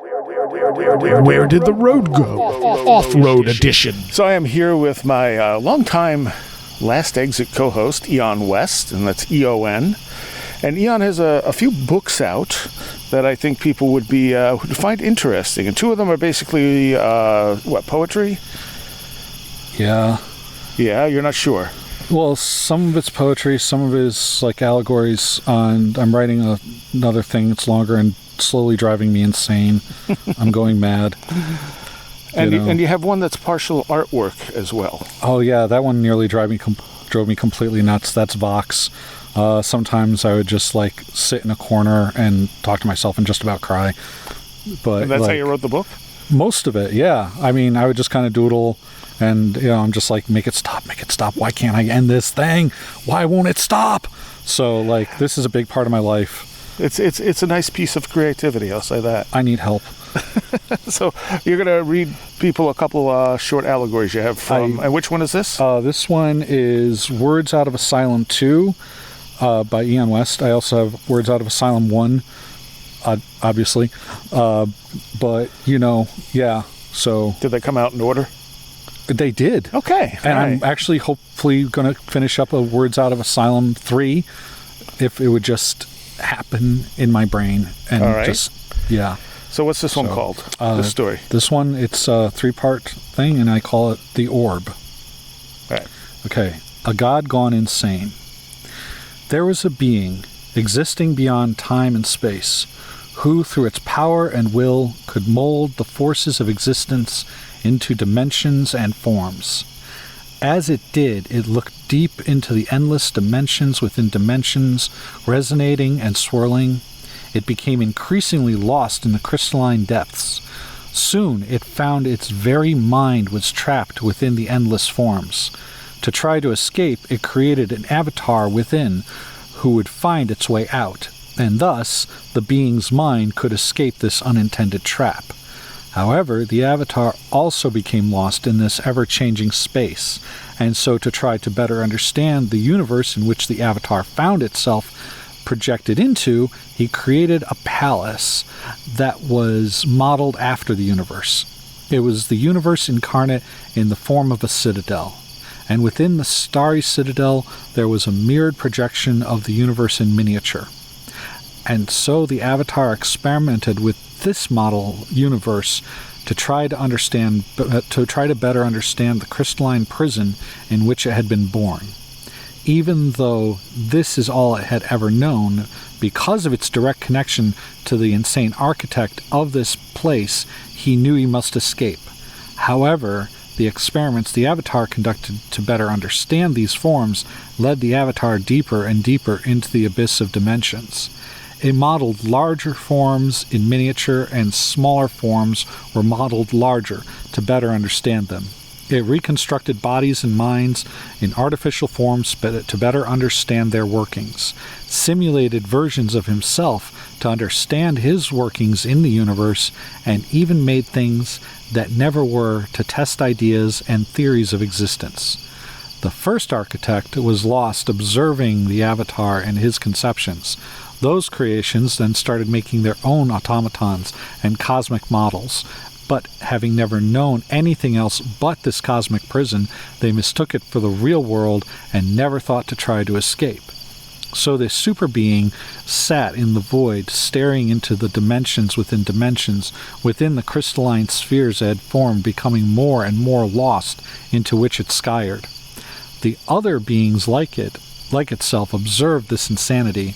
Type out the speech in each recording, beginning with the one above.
Where did the road go? Off-road edition. So I am here with my longtime Last Exit co-host, Eon West, and that's E-O-N. And Eon has a few books out that I think people would find interesting. And two of them are basically, poetry? Yeah. Yeah, you're not sure? Well, some of it's poetry, some of it is like allegories. And I'm writing another thing that's longer and slowly driving me insane. I'm going mad. And you have one that's partial artwork as well. Oh yeah, that one nearly drove me completely nuts. That's Vox. Sometimes I would just like sit in a corner and talk to myself and just about cry. But and that's how you wrote the book? Most of it, yeah. I mean, I would just kind of doodle. And, I'm just like, make it stop. Why can't I end this thing? Why won't it stop? So, like, this is a big part of my life. It's a nice piece of creativity, I'll say that. I need help. So, you're going to read people a couple short allegories you have from... and which one is this? This one is Words Out of Asylum 2 by Eon West. I also have Words Out of Asylum 1, obviously. But, yeah, so... Did they come out in order? They did. Okay. And I'm actually hopefully going to finish up a Words Out of Asylum 3 if it would just happen in my brain. And just, yeah. So what's this one called, this story? This one, it's a 3-part thing, and I call it The Orb. All right. Okay. A god gone insane. There was a being existing beyond time and space who, through its power and will, could mold the forces of existence into dimensions and forms. As it did, it looked deep into the endless dimensions within dimensions, resonating and swirling. It became increasingly lost in the crystalline depths. Soon it found its very mind was trapped within the endless forms. To try to escape, it created an avatar within who would find its way out, and thus the being's mind could escape this unintended trap. However, the avatar also became lost in this ever-changing space, and so to try to better understand the universe in which the avatar found itself projected into, he created a palace that was modeled after the universe. It was the universe incarnate in the form of a citadel, and within the starry citadel there was a mirrored projection of the universe in miniature. And so the avatar experimented with this model universe to try to better understand the crystalline prison in which it had been born. Even though this is all it had ever known, because of its direct connection to the insane architect of this place, he knew he must escape. However, the experiments the avatar conducted to better understand these forms led the avatar deeper and deeper into the abyss of dimensions. It modeled larger forms in miniature, and smaller forms were modeled larger to better understand them. It reconstructed bodies and minds in artificial forms to better understand their workings, simulated versions of himself to understand his workings in the universe, and even made things that never were to test ideas and theories of existence. The first architect was lost observing the avatar and his conceptions. Those creations then started making their own automatons and cosmic models, but having never known anything else but this cosmic prison, they mistook it for the real world and never thought to try to escape. So this super being sat in the void, staring into the dimensions within the crystalline spheres it had formed, becoming more and more lost into which it skied. The other beings like itself, observed this insanity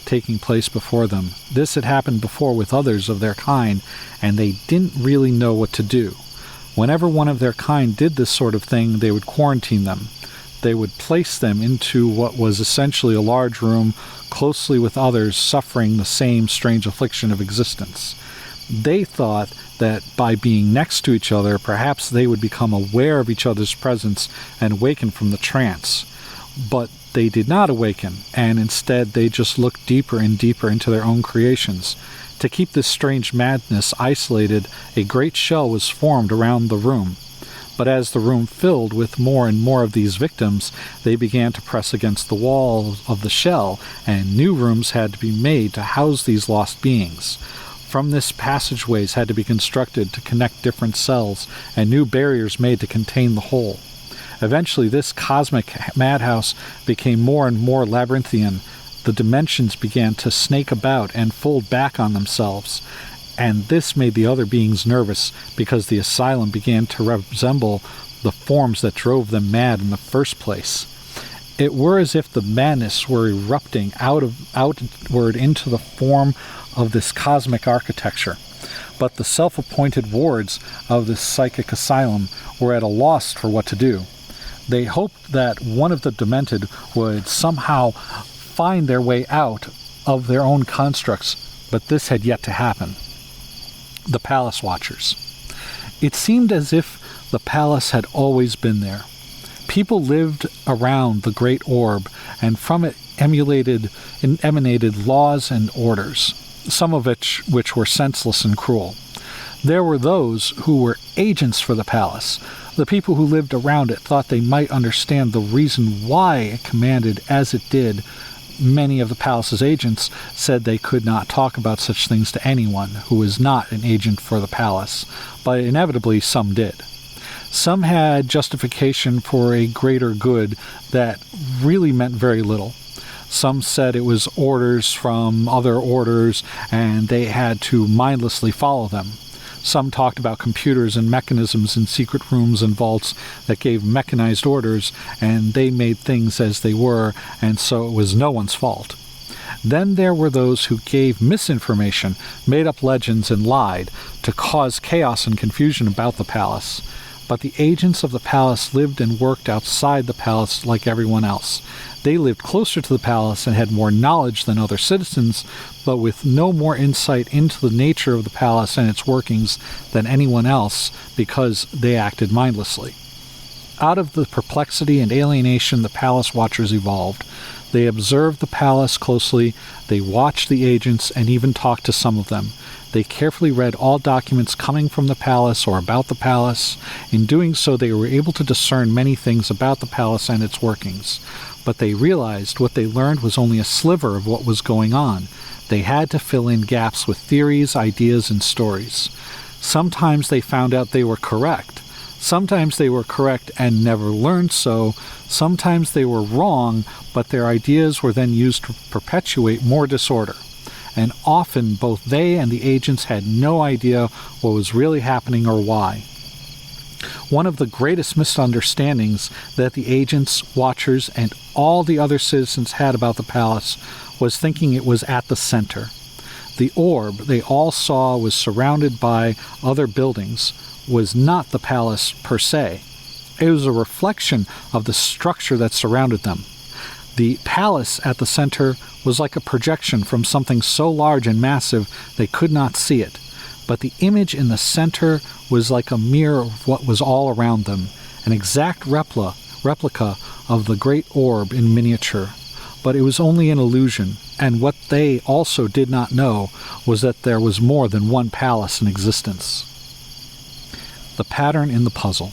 taking place before them. This had happened before with others of their kind, and they didn't really know what to do. Whenever one of their kind did this sort of thing, they would quarantine them. They would place them into what was essentially a large room closely with others suffering the same strange affliction of existence. They thought that by being next to each other, perhaps they would become aware of each other's presence and awaken from the trance. But they did not awaken, and instead they just looked deeper and deeper into their own creations. To keep this strange madness isolated, a great shell was formed around the room. But as the room filled with more and more of these victims, they began to press against the wall of the shell, and new rooms had to be made to house these lost beings. From this, passageways had to be constructed to connect different cells, and new barriers made to contain the whole. Eventually, this cosmic madhouse became more and more labyrinthian. The dimensions began to snake about and fold back on themselves, and this made the other beings nervous because the asylum began to resemble the forms that drove them mad in the first place. It were as if the madness were erupting outward into the form of this cosmic architecture. But the self-appointed wards of this psychic asylum were at a loss for what to do. They hoped that one of the demented would somehow find their way out of their own constructs, but this had yet to happen. The Palace Watchers. It seemed as if the palace had always been there. People lived around the great orb, and from it emanated laws and orders, some of which were senseless and cruel. There were those who were agents for the palace. The people who lived around it thought they might understand the reason why it commanded as it did. Many of the palace's agents said they could not talk about such things to anyone who was not an agent for the palace, but inevitably some did. Some had justification for a greater good that really meant very little. Some said it was orders from other orders and they had to mindlessly follow them. Some talked about computers and mechanisms in secret rooms and vaults that gave mechanized orders, and they made things as they were, and so it was no one's fault. Then there were those who gave misinformation, made up legends, and lied to cause chaos and confusion about the palace. But the agents of the palace lived and worked outside the palace like everyone else. They lived closer to the palace and had more knowledge than other citizens, but with no more insight into the nature of the palace and its workings than anyone else because they acted mindlessly. Out of the perplexity and alienation the Palace Watchers evolved. They observed the palace closely, they watched the agents, and even talked to some of them. They carefully read all documents coming from the palace or about the palace. In doing so, they were able to discern many things about the palace and its workings. But they realized what they learned was only a sliver of what was going on. They had to fill in gaps with theories, ideas, and stories. Sometimes they found out they were correct. Sometimes they were correct and never learned so. Sometimes they were wrong, but their ideas were then used to perpetuate more disorder. And often both they and the agents had no idea what was really happening or why. One of the greatest misunderstandings that the agents, watchers, and all the other citizens had about the palace was thinking it was at the center. The orb they all saw was surrounded by other buildings, was not the palace per se. It was a reflection of the structure that surrounded them. The palace at the center was like a projection from something so large and massive they could not see it, but the image in the center was like a mirror of what was all around them, an exact replica of the great orb in miniature. But it was only an illusion, and what they also did not know was that there was more than one palace in existence. The pattern in the puzzle.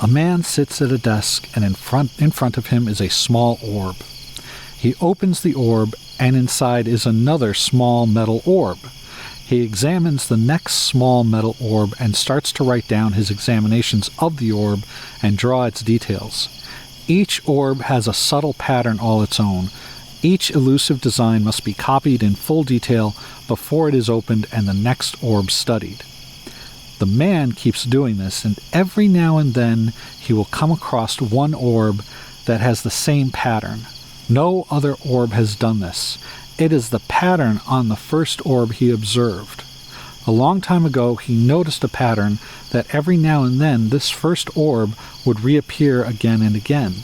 A man sits at a desk, and in front of him is a small orb. He opens the orb, and inside is another small metal orb. He examines the next small metal orb and starts to write down his examinations of the orb and draw its details. Each orb has a subtle pattern all its own. Each elusive design must be copied in full detail before it is opened and the next orb studied. The man keeps doing this, and every now and then he will come across one orb that has the same pattern. No other orb has done this. It is the pattern on the first orb he observed. A long time ago he noticed a pattern that every now and then this first orb would reappear again and again.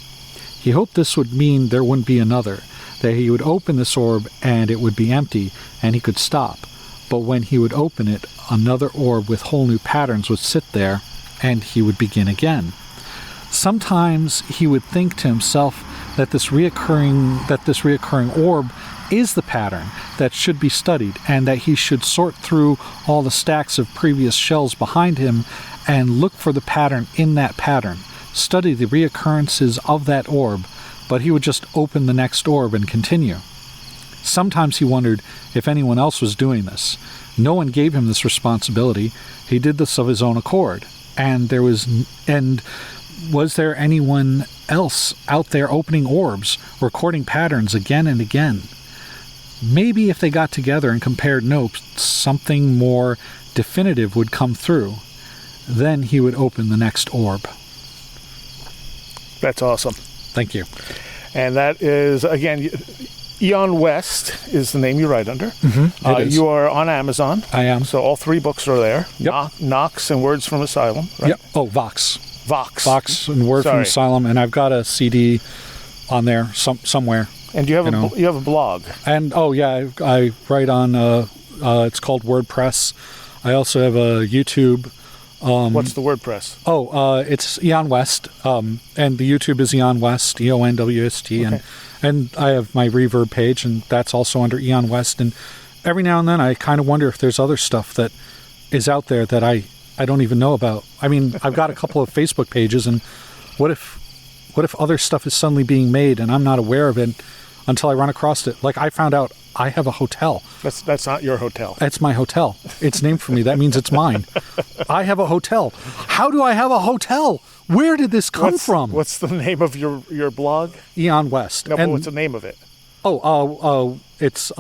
He hoped this would mean there wouldn't be another, that he would open this orb and it would be empty and he could stop. But when he would open it, another orb with whole new patterns would sit there, and he would begin again. Sometimes he would think to himself that this reoccurring orb is the pattern that should be studied, and that he should sort through all the stacks of previous shells behind him and look for the pattern in that pattern, study the reoccurrences of that orb, but he would just open the next orb and continue. Sometimes he wondered if anyone else was doing this. No one gave him this responsibility. He did this of his own accord. And was there anyone else out there opening orbs, recording patterns again and again? Maybe if they got together and compared notes, something more definitive would come through. Then he would open the next orb. That's awesome. Thank you. And that is, again, Eon West is the name you write under. It is. You are on Amazon. I am. So all 3 books are there. Yep. Knox and Words from Asylum, right? Yep. Oh, Vox. Vox and Word from Asylum, and I've got a CD on there somewhere. And you have a blog. And I write on. It's called WordPress. I also have a YouTube. What's the WordPress? It's Eon West, and the YouTube is Eon West, EONWST, Okay. and I have my Reverb page, and that's also under Eon West. And every now and then, I kind of wonder if there's other stuff that is out there that I don't even know about. I mean, I've got a couple of Facebook pages, and what if other stuff is suddenly being made and I'm not aware of it until I run across it? Like, I found out I have a hotel. That's not your hotel. It's my hotel. It's named for me. That means it's mine. I have a hotel. How do I have a hotel? Where did this come from? What's the name of your blog? Eon West. No, but what's the name of it? It's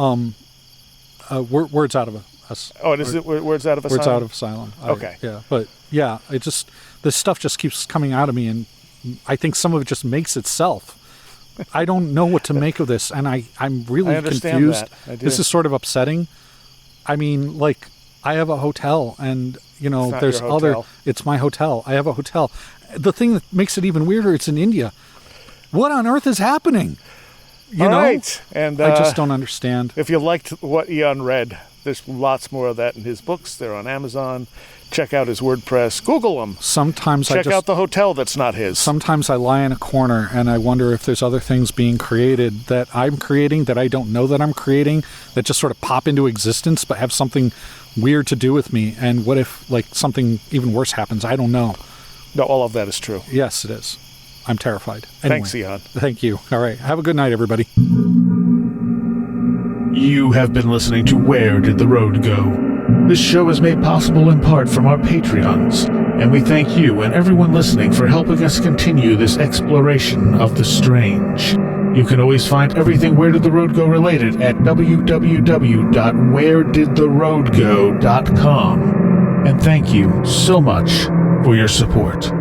Words Out of Us. Oh, is it Words Out of Asylum? Words Out of Asylum. Okay. This stuff just keeps coming out of me, and I think some of it just makes itself. I don't know what to make of this, and I'm really confused. I do. This is sort of upsetting. I mean, like, I have a hotel, and there's other. It's my hotel. I have a hotel. The thing that makes it even weirder, it's in India. What on earth is happening? You know? Right. And I just don't understand. If you liked what Eon read, there's lots more of that in his books. They're on Amazon. Check out his WordPress. Google him. Sometimes Check out the hotel that's not his. Sometimes I lie in a corner and I wonder if there's other things being created that I'm creating that I don't know that I'm creating, that just sort of pop into existence but have something weird to do with me. And what if, like, something even worse happens? I don't know. No, all of that is true. Yes, it is. I'm terrified. Anyway, Thanks, Eon. Thank you. All right. Have a good night, everybody. You have been listening to Where Did the Road Go? This show is made possible in part from our Patreons, and we thank you and everyone listening for helping us continue this exploration of the strange. You can always find everything Where Did the Road Go related at www.wheredidtheroadgo.com. And thank you so much for your support.